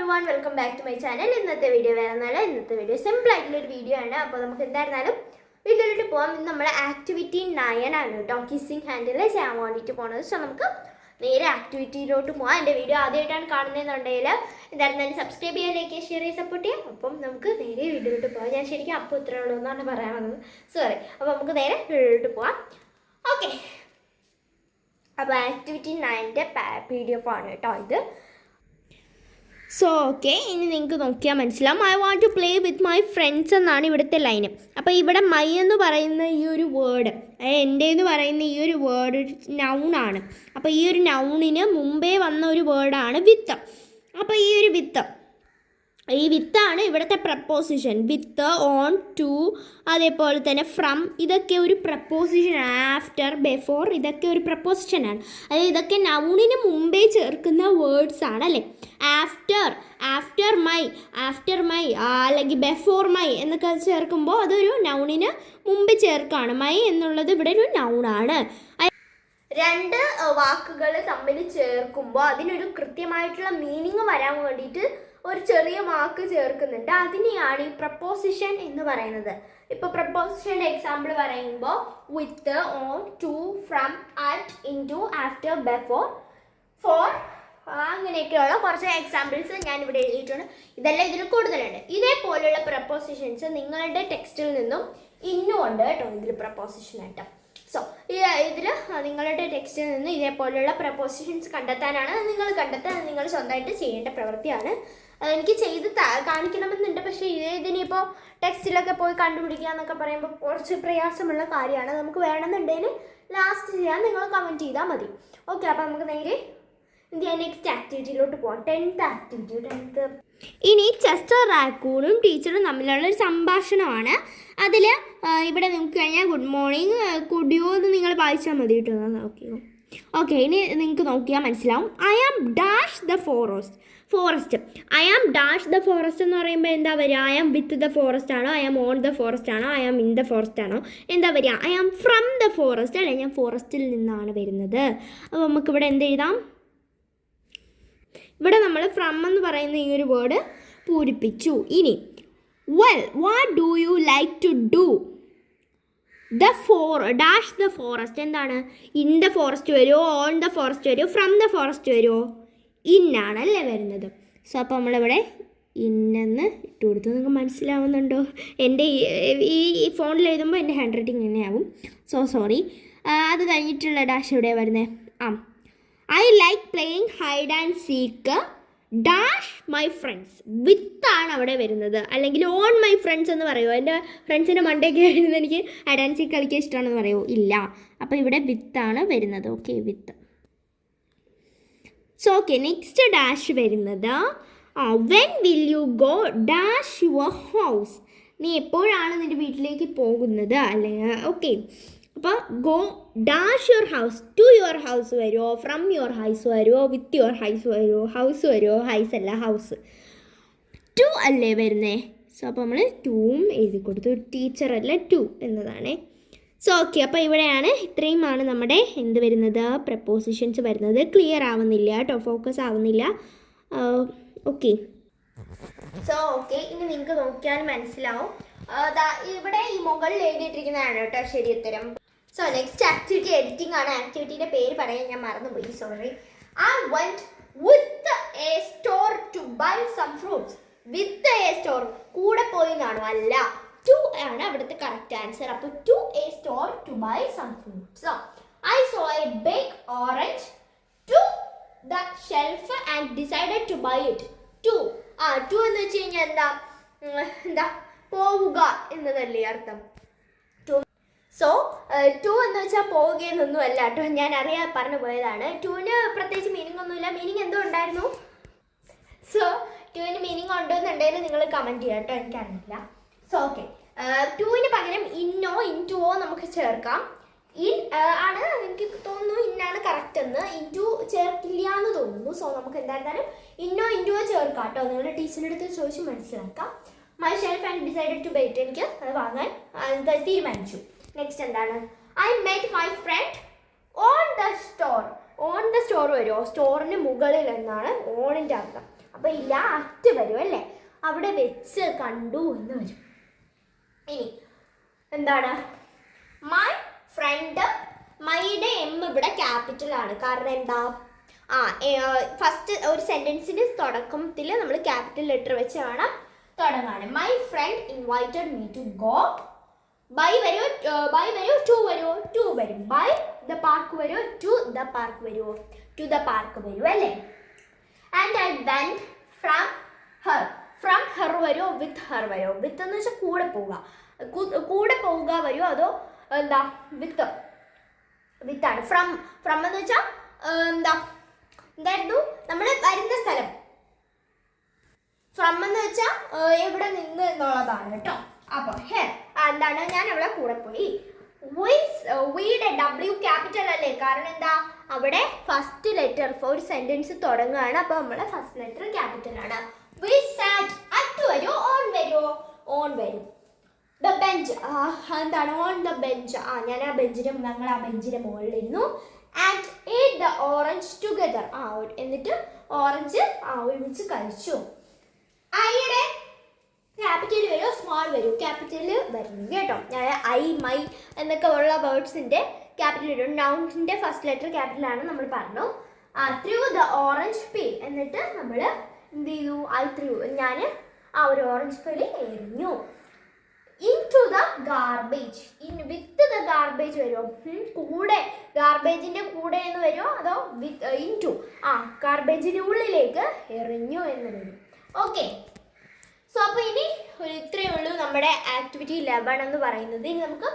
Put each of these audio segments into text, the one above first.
everyone, welcome back to my channel. ഇന്നത്തെ video ഇന്നത്തെ video simple ആയിട്ടുള്ള ഒരു വീഡിയോ ആണ്. അപ്പോൾ നമുക്ക് എന്തായിരുന്നാലും വീഡിയോയിലോട്ട് പോകാം. ഇന്ന് നമ്മൾ ആക്ടിവിറ്റി 9 ആണ് കേട്ടോ, കിസ്സിങ് ഹാൻഡിൽ ചെയ്യാൻ വേണ്ടിയിട്ട് പോകുന്നത്. സോ നമുക്ക് നേരെ ആക്ടിവിറ്റിയിലോട്ട് പോകാം. എൻ്റെ വീഡിയോ ആദ്യമായിട്ടാണ് കാണുന്നതെന്നുണ്ടെങ്കിൽ എന്തായിരുന്നാലും സബ്സ്ക്രൈബ് ചെയ്യുക, ലൈക്ക് ചെയ്യുക, ഷെയർ ചെയ്യുക, സപ്പോർട്ട് ചെയ്യാം. അപ്പം നമുക്ക് നേരെ വീഡിയോയിലോട്ട് പോകാം. ഞാൻ ശരിക്കും അപ്പോൾ ഇത്രേ ഉള്ളൂ എന്നാണ് പറയാൻ വന്നത്, സോറി. അപ്പോൾ നമുക്ക് നേരെ വീഡിയോയിലോട്ട് പോകാം. ഓക്കെ, അപ്പോൾ ആക്ടിവിറ്റി 9ൻ്റെ PDF ആണ് കേട്ടോ ഇത്. സോ ഓക്കെ, ഇനി നിങ്ങൾക്ക് നോക്കിയാൽ മനസ്സിലാവും. I want to play with my friends എന്നാണ് ഇവിടുത്തെ ലൈന്. അപ്പോൾ ഇവിടെ മൈ എന്ന് പറയുന്ന ഈ ഒരു വേർഡ്, എൻ്റെ എന്ന് പറയുന്ന ഈ ഒരു വേർഡ് നൗണാണ്. അപ്പോൾ ഈ ഒരു നൗണിന് മുമ്പേ വന്ന ഒരു വേർഡാണ് വിത്ത്. അപ്പോൾ ഈ ഒരു ഈ വിത്താണ് ഇവിടുത്തെ പ്രപ്പോസിഷൻ. വിത്ത്, ഓൺ, ടു, അതേപോലെ തന്നെ ഫ്രം, ഇതൊക്കെ ഒരു പ്രപ്പോസിഷൻ. ആഫ്റ്റർ, ബിഫോർ, ഇതൊക്കെ ഒരു പ്രപ്പോസിഷനാണ്. അതായത് ഇതൊക്കെ നൗണിന് മുമ്പേ ചേർക്കുന്ന വേർഡ്സ് ആണ് അല്ലേ. ആഫ്റ്റർ മൈ അല്ലെങ്കിൽ ബിഫോർ മൈ എന്നൊക്കെ ചേർക്കുമ്പോൾ അതൊരു നൗണിന് മുമ്പ് ചേർക്കാണ്. മൈ എന്നുള്ളത് ഇവിടെ ഒരു നൗണാണ്. രണ്ട് വാക്കുകൾ തമ്മിൽ ചേർക്കുമ്പോൾ അതിനൊരു കൃത്യമായിട്ടുള്ള മീനിങ് വരാൻ വേണ്ടിയിട്ട് ഒരു ചെറിയ വാക്ക് ചേർക്കുന്നുണ്ട്. അതിനെയാണ് ഈ പ്രപ്പോസിഷൻ എന്ന് പറയുന്നത്. ഇപ്പോൾ പ്രപ്പോസിഷൻ്റെ എക്സാമ്പിൾ പറയുമ്പോൾ with, on, to, from, at, into, after, before, for, അങ്ങനെയൊക്കെയുള്ള കുറച്ച് എക്സാമ്പിൾസ് ഞാൻ ഇവിടെ എഴുതിയിട്ടുണ്ട്. ഇതെല്ലാം ഇതിൽ കൂടുതലുണ്ട്. ഇതേപോലെയുള്ള പ്രപ്പോസിഷൻസ് നിങ്ങളുടെ ടെക്സ്റ്റിൽ നിന്നും ഇന്നും ഉണ്ട് കേട്ടോ, ഇതിൽ പ്രപ്പോസിഷനായിട്ട്. സോ ഇതിൽ നിങ്ങളുടെ ടെക്സ്റ്റിൽ നിന്ന് ഇതേപോലെയുള്ള പ്രപ്പോസിഷൻസ് കണ്ടെത്താനാണ് നിങ്ങൾ സ്വന്തമായിട്ട് ചെയ്യേണ്ട പ്രവൃത്തിയാണ്. എനിക്ക് ചെയ്ത് കാണിക്കണമെന്നുണ്ട്, പക്ഷേ ഇതിനിപ്പോൾ ടെക്സ്റ്റിലൊക്കെ പോയി കണ്ടുപിടിക്കുക എന്നൊക്കെ പറയുമ്പോൾ കുറച്ച് പ്രയാസമുള്ള കാര്യമാണ്. നമുക്ക് വേണമെന്നുണ്ടെങ്കിൽ ലാസ്റ്റ് ചെയ്യാൻ നിങ്ങൾ കമൻറ്റ് ചെയ്താൽ മതി. ഓക്കെ, അപ്പോൾ നമുക്ക് നേരെ നെക്സ്റ്റ് ആക്ടിവിറ്റിയിലോട്ട് പോകാം. 10th activity. ഇനി ചെസ്റ്റർ റാക്കൂണും ടീച്ചറും തമ്മിലുള്ള ഒരു സംഭാഷണമാണ്. അതിൽ ഇവിടെ നമുക്ക് കഴിഞ്ഞാൽ ഗുഡ് മോർണിംഗ്, കുഡിയോ എന്ന് നിങ്ങൾ വായിച്ചാൽ മതി കേട്ടോ. ഓക്കെ, ഇനി നിങ്ങൾക്ക് നോക്കിയാൽ മനസ്സിലാവും. I am dash the forest. I am dash the forest എന്ന് പറയുമ്പോൾ എന്താ വരിക? I am with the forest ആണോ, I am on the forest ആണോ, I am in the forest ആണോ, എന്താ വരിക? I am from the forest അല്ലേ, ഞാൻ ഫോറസ്റ്റിൽ നിന്നാണ് വരുന്നത്. അപ്പോൾ നമുക്കിവിടെ എന്ത് എഴുതാം? ഇവിടെ നമ്മൾ ഫ്രം എന്ന് പറയുന്ന ഈ ഒരു വേർഡ് പൂരിപ്പിച്ചു. ഇനി what do you like to do? Dash the forest എന്താണ്? ഇൻ ദ ഫോറസ്റ്റ് വരുമോ, ഓൺ ദ ഫോറസ്റ്റ് വരുമോ, ഫ്രം ദ ഫോറസ്റ്റ് വരുമോ? ഇന്നാണല്ലേ വരുന്നത്. സോ അപ്പോൾ നമ്മളിവിടെ ഇന്നെന്ന് ഇട്ട് കൊടുത്തു. നിങ്ങൾക്ക് മനസ്സിലാവുന്നുണ്ടോ? എൻ്റെ ഈ ഫോണിൽ എഴുതുമ്പോൾ എൻ്റെ ഹാൻഡ് റൈറ്റിംഗ് ഇങ്ങനെയാവും. So sorry. അത് കഴിഞ്ഞിട്ടുള്ള ഡാഷ് എവിടെയാണ് വരുന്നത്? I like playing hide and seek dash my friends. വിത്താണ് അവിടെ വരുന്നത്. അല്ലെങ്കിൽ ഓൺ മൈ ഫ്രണ്ട്സ് എന്ന് പറയുമോ? എൻ്റെ ഫ്രണ്ട്സിൻ്റെ മണ്ടേക്ക് വരുന്നത് എനിക്ക് ഹൈഡ് ആൻഡ് സീക്ക് കളിക്കാൻ ഇഷ്ടമാണെന്ന് പറയുമോ? ഇല്ല. അപ്പോൾ ഇവിടെ വിത്താണ് വരുന്നത്. Okay, with. So okay, next dash വരുന്നത് when will you go dash your house. നീ എപ്പോഴാണ് നിൻ്റെ വീട്ടിലേക്ക് പോകുന്നത് അല്ലെങ്കിൽ ഓക്കെ. അപ്പോൾ go dash your house. To your house വരുമോ, ഫ്രം യുവർ ഹൗസ് വരുമോ, വിത്ത് യുവർ ഹൗസ് വരുമോ? ഹൗസ് വരുമോ? ഹൈസ് അല്ല, ഹൗസ്. ടു അല്ലേ വരുന്നേ. സോ അപ്പോൾ നമ്മൾ ടൂവും എഴുതി കൊടുത്തു. ടീച്ചറല്ല, ടു എന്നതാണേ. സോ ഓക്കെ, അപ്പോൾ ഇവിടെയാണ് ഇത്രയുമാണ് നമ്മുടെ എന്ത് വരുന്നത്, പ്രപ്പോസിഷൻസ് വരുന്നത്. ക്ലിയർ ആവുന്നില്ല കേട്ടോ, ഫോക്കസ് ആവുന്നില്ല. ഓക്കെ, സോ ഓക്കെ, ഇനി നിങ്ങൾക്ക് നോക്കിയാൽ മനസ്സിലാവും. ഇവിടെ ഈ മുകളിൽ എഴുതിയിട്ടിരിക്കുന്നതാണ് കേട്ടോ ശരി ഉത്തരം. സോ നെക്സ്റ്റ് ആക്ടിവിറ്റി എഡിറ്റിംഗ് ആണ്. ആക്ടിവിറ്റിയുടെ പേര് പറയാൻ ഞാൻ മറന്നുപോയി, sorry. I went with a store to buy some fruits. With a store കൂടെ പോയി എന്നാണോ? അല്ല, ടു ആണ് അവിടുത്തെ കറക്റ്റ് ആൻസർ. അപ്പോൾ to a store to buy some fruits. I saw a big orange to the shelf and decided to buy it. To എന്ന് വെച്ച് കഴിഞ്ഞാൽ എന്താ പോവുക എന്നതല്ലേ അർത്ഥം. സോ ടു എന്ന് വെച്ചാൽ പോവുകയെന്നൊന്നും അല്ല കേട്ടോ, ഞാൻ പറഞ്ഞു പോയതാണ്. ടുവിന് പ്രത്യേകിച്ച് മീനിങ് ഒന്നുമില്ല. മീനിങ് എന്തോ ഉണ്ടായിരുന്നു. സോ ടുവിന് മീനിങ് ഉണ്ടോയെന്നുണ്ടെങ്കിൽ നിങ്ങൾ കമൻറ്റ് ചെയ്യാം കേട്ടോ, എനിക്കറിയില്ല. സോ ഓക്കെ, ടുവിന് പകരം ഇന്നോ ഇൻറ്റുവോ നമുക്ക് ചേർക്കാം. ഇൻ ആണ് എനിക്ക് തോന്നുന്നു, ഇന്നാണ് കറക്റ്റ് എന്ന്. ഇൻറ്റു ചേർക്കില്ല എന്ന് തോന്നുന്നു. സോ നമുക്ക് എന്തായിരുന്നാലും ഇന്നോ ഇൻറ്റുവോ ചേർക്കാം കേട്ടോ. നിങ്ങളുടെ ടീച്ചറിൻ്റെ അടുത്ത് ചോദിച്ച് മനസ്സിലാക്കാം. My shelf and decided to buy it. എനിക്ക് അത് വാങ്ങാൻ തീരുമാനിച്ചു. നെക്സ്റ്റ് എന്താണ്? I met my friend on the store. On the store വരുമോ? സ്റ്റോറിന് മുകളിൽ എന്നാണ് ഓണിൻ്റെ അർത്ഥം. അപ്പോൾ ഇല്ല അറ്റ് വരും അല്ലേ, അവിടെ വെച്ച് കണ്ടു എന്ന് വരും. ഇനി എന്താണ് മൈ ഫ്രണ്ട്, മൈയുടെ എം ഇവിടെ ക്യാപിറ്റലാണ്. കാരണം എന്താ, ഫസ്റ്റ് ഒരു സെൻറ്റൻസിൻ്റെ തുടക്കത്തിൽ നമ്മൾ ക്യാപിറ്റൽ ലെറ്റർ വെച്ച് വേണം തുടങ്ങാണ്. My friend invited me to go. By വരുമോ, ടു വരുമോ, ടു വരും. ബൈ ദ പാർക്ക് വരുമോ, ടു ദ പാർക്ക് വരുമോ, ടു ദ പാർക്ക് വരുമോ അല്ലേ. And I went from her, from her വരുമോ, വിത്ത് ഹർ വരുമോ. വിത്ത് എന്ന് വെച്ചാൽ കൂടെ പോവുക, കൂടെ പോവുക വരുമോ, അതോ എന്താ വിത്താണ്. ഫ്രം എന്ന് വെച്ചാൽ എന്തായിരുന്നു നമ്മൾ വരുന്ന സ്ഥലം. ഫ്രം എന്ന് വെച്ചാൽ എവിടെ നിന്ന് എന്നുള്ളതാണ് കേട്ടോ. അപ്പോൾ എന്താണ് ഞാൻ അവളെ കൂടെ പോയി. വീടെ W ക്യാപിറ്റൽ അല്ലേ, കാരണം എന്താ അവിടെ ഫസ്റ്റ് ലെറ്റർ ഒരു സെന്റൻസ് തുടങ്ങുകയാണ്, അപ്പോൾ നമ്മളെ ഫസ്റ്റ് ലെറ്റർ ക്യാപിറ്റൽ ആണ്. വി സാറ്റ്, അറ്റ് വരുമോ, ഓൺ വരുമോ, ഓൺ വരും. ദ ബെഞ്ച്, എന്താണ് ഓൺ ദ ബെഞ്ച്, ഞാൻ ഞങ്ങൾ ആ ബെഞ്ചിന്റെ മുകളിലിരുന്നു. And eat the orange together, എന്നിട്ട് ഓറഞ്ച് ഒരുമിച്ച് കഴിച്ചു. ഐയുടെ ക്യാപിറ്റൽ വരുമോ, സ്മോൾ വരും, ക്യാപിറ്റൽ വരുന്നു കേട്ടോ. ഐ, മൈ എന്നൊക്കെ ഉള്ള വേർഡ്സിൻ്റെ ക്യാപിറ്റൽ വരും. നൗണിൻ്റെ ഫസ്റ്റ് ലെറ്റർ ക്യാപിറ്റലാണ് നമ്മൾ പറഞ്ഞു. ത്രൂ ദ ഓറഞ്ച് പീൽ, എന്നിട്ട് നമ്മൾ എന്ത് ചെയ്തു, ഞാൻ ഒരു ഓറഞ്ച് പീൽ എറിഞ്ഞു. In to the garbage, with the garbage വരുമോ, കൂടെ ഗാർബേജിൻ്റെ കൂടെ എന്ന് വരുമോ, അതോ ഇൻ ടു ഗാർബേജിൻ്റെ ഉള്ളിലേക്ക് എറിഞ്ഞു എന്ന് വരും. ഓക്കെ, സോ അപ്പോൾ ഇനി ഇത്രയേ ഉള്ളൂ നമ്മുടെ ആക്ടിവിറ്റി 11 എന്ന് പറയുന്നത്. ഇനി നമുക്ക്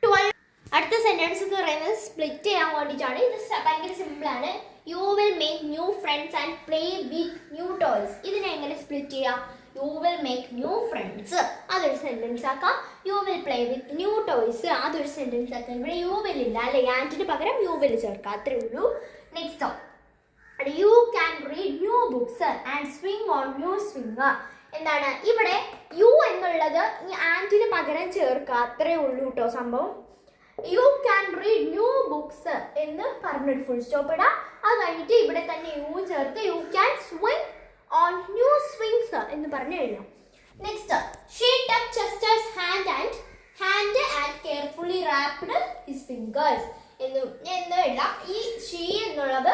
12 അടുത്ത സെൻറ്റൻസ് എന്ന് പറയുന്നത് സ്പ്ലിറ്റ് ചെയ്യാൻ വേണ്ടിയിട്ടാണ്. ഇത് ഭയങ്കര സിമ്പിളാണ്. You will make new friends and play with new toys. ഇതിനെ എങ്ങനെ സ്പ്ലിറ്റ് ചെയ്യാം? You will make new friends അതൊരു സെൻറ്റൻസ് ആക്കാം. You will play with new toys അതൊരു സെൻറ്റൻസ് ആക്കാം. ഇവിടെ യു വിൽ ഇല്ല അല്ലെ, ആൻറ്റിന് പകരം യു വിൽ ചേർക്കാം, അത്രേ ഉള്ളൂ. Next, you can read new books and swing on new swing. എന്താണ് ഇവിടെ യു എന്നുള്ളത് ഈ ആൻറ്റിന് പകരം ചേർക്കുക, അത്രേ ഉള്ളൂ കേട്ടോ സംഭവം. You can read new books എന്ന് പറഞ്ഞൊരു ഫുൾ സ്റ്റോപ്പ് ഇടാം. അത് കഴിഞ്ഞിട്ട് ഇവിടെ തന്നെ യു ചേർത്ത് you can swing on new swings എന്ന് പറഞ്ഞ് എഴുതാം. Next, she touch Chester's hand and carefully wrapped his fingers എന്ന് എഴുതാം. ഈ ഷീ എന്നുള്ളത്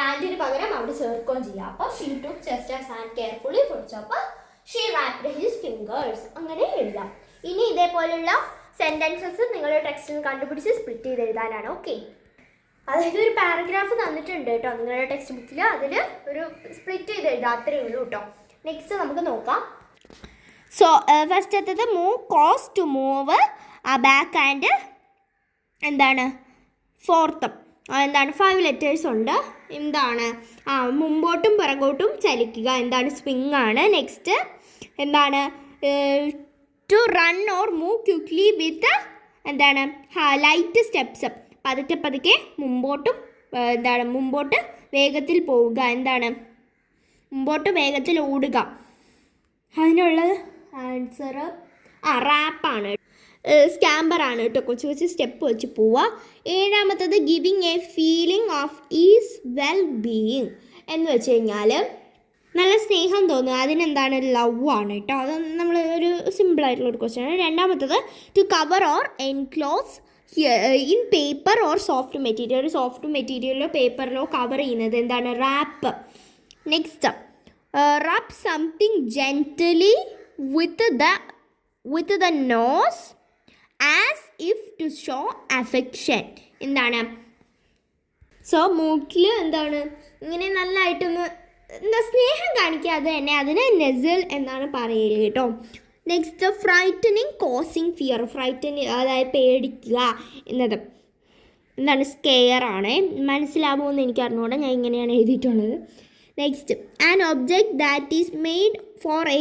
ആൻറ്റിന് പകരം അവിടെ ചേർക്കുകയും ചെയ്യാം. അപ്പോൾ she took Chester's hand carefully full stop she wrapped his fingers അങ്ങനെ എഴുതാം. ഇനി ഇതേപോലുള്ള സെൻറ്റൻസസ് നിങ്ങളുടെ ടെക്സ്റ്റിൽ കണ്ടുപിടിച്ച് സ്പ്ലിറ്റ് ചെയ്ത് എഴുതാനാണ്. ഓക്കെ, അതായത് ഒരു പാരഗ്രാഫ് തന്നിട്ടുണ്ട് കേട്ടോ നിങ്ങളുടെ ടെക്സ്റ്റ് ബുക്കിൽ, അതിൽ ഒരു സ്പ്ലിറ്റ് ചെയ്ത് എഴുതാം, അത്രയേ ഉള്ളൂ കേട്ടോ. നെക്സ്റ്റ് നമുക്ക് നോക്കാം. സോ ഫസ്റ്റ് എത്തത് move, cause to move, back and എന്താണ് ഫോർത്തും എന്താണ് 5 ലെറ്റേഴ്സ് ഉണ്ട്. എന്താണ് മുമ്പോട്ടും പിറകോട്ടും ചലിക്കുക, എന്താണ് സ്വിങ് ആണ്. നെക്സ്റ്റ് എന്താണ് to run or move quickly with എന്താണ് ലൈറ്റ് സ്റ്റെപ്സ്, പതുക്കെ മുമ്പോട്ടും മുമ്പോട്ട് വേഗത്തിൽ പോവുക, എന്താണ് മുമ്പോട്ട് വേഗത്തിൽ ഓടുക. അതിനുള്ളത് ആൻസർ റാപ്പാണ്, സ്കാമ്പറാണ് കേട്ടോ. കൊച്ചു സ്റ്റെപ്പ് വെച്ച് പോവുക. ഏഴാമത്തത് giving a feeling of ease well being എന്ന് വെച്ച് കഴിഞ്ഞാൽ നല്ല സ്നേഹം തോന്നുക, അതിനെന്താണ് ലവ് ആണ് കേട്ടോ. അത് നമ്മൾ ഒരു സിമ്പിളായിട്ടുള്ളൊരു ക്വസ്റ്റ്യൻ ആണ്. രണ്ടാമത്തത് to cover or enclose in paper or soft material, ഒരു സോഫ്റ്റ് മെറ്റീരിയലോ പേപ്പറിലോ കവർ ചെയ്യുന്നത് എന്താണ് wrap. Next, rub something gently with the nose as if to show affection, എന്താണ് സോ മൂക്കിൽ എന്താണ് ഇങ്ങനെ നല്ലതായിട്ടൊന്ന് എന്താ സ്നേഹം കാണിക്കാതെ തന്നെ അതിന് നെസിൽ എന്നാണ് പറയല് കേട്ടോ. നെക്സ്റ്റ്, ഫ്രൈറ്റനിങ് കോസിങ് ഫിയർ, അതായത് പേടിക്കുക എന്നത് എന്താണ് സ്കെയർ ആണ്. മനസ്സിലാവുമെന്ന് എനിക്ക് അറിഞ്ഞുകൂടാ, ഞാൻ ഇങ്ങനെയാണ് എഴുതിയിട്ടുള്ളത്. Next, an object that is made for a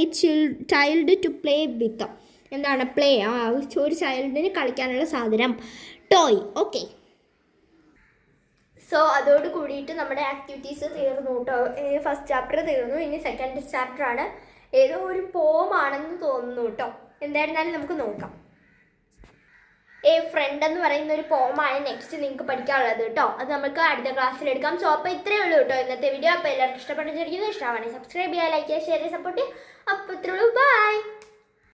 child to play with, എന്താണ് പ്ലേ, ഒരു ചൈൽഡിന് കളിക്കാനുള്ള സാധനം, ടോയ്. ഓക്കെ, സോ അതോട് കൂടിയിട്ട് നമ്മുടെ ആക്ടിവിറ്റീസ് തീർന്നു കേട്ടോ. ഫസ്റ്റ് ചാപ്റ്റർ തീർന്നു. ഇനി സെക്കൻഡ് ചാപ്റ്റർ ആണ്. ഏതോ ഒരു പോമാണെന്ന് തോന്നുന്നു കേട്ടോ. എന്തായിരുന്നാലും നമുക്ക് നോക്കാം. എ ഫ്രണ്ട് എന്ന് പറയുന്ന ഒരു പോമാണ് നെക്സ്റ്റ് നിങ്ങൾക്ക് പഠിക്കാനുള്ളത് കേട്ടോ. അത് നമുക്ക് അടുത്ത ക്ലാസ്സിൽ എടുക്കാം. സോ അപ്പോൾ ഇത്രയേ ഉള്ളൂ കേട്ടോ ഇന്നത്തെ വീഡിയോ. അപ്പോൾ എല്ലാവർക്കും ഇഷ്ടപ്പെട്ടിരിക്കുന്നു. ഇഷ്ടമാണെങ്കിൽ സബ്സ്ക്രൈബ് ചെയ്യുക, ലൈക്ക് ചെയ്യുക, ഷെയർ ചെയ്യുക, സപ്പോർട്ട് ചെയ്യുക. അപ്പോൾ ഇത്രയേ ഉള്ളൂ. ബൈ.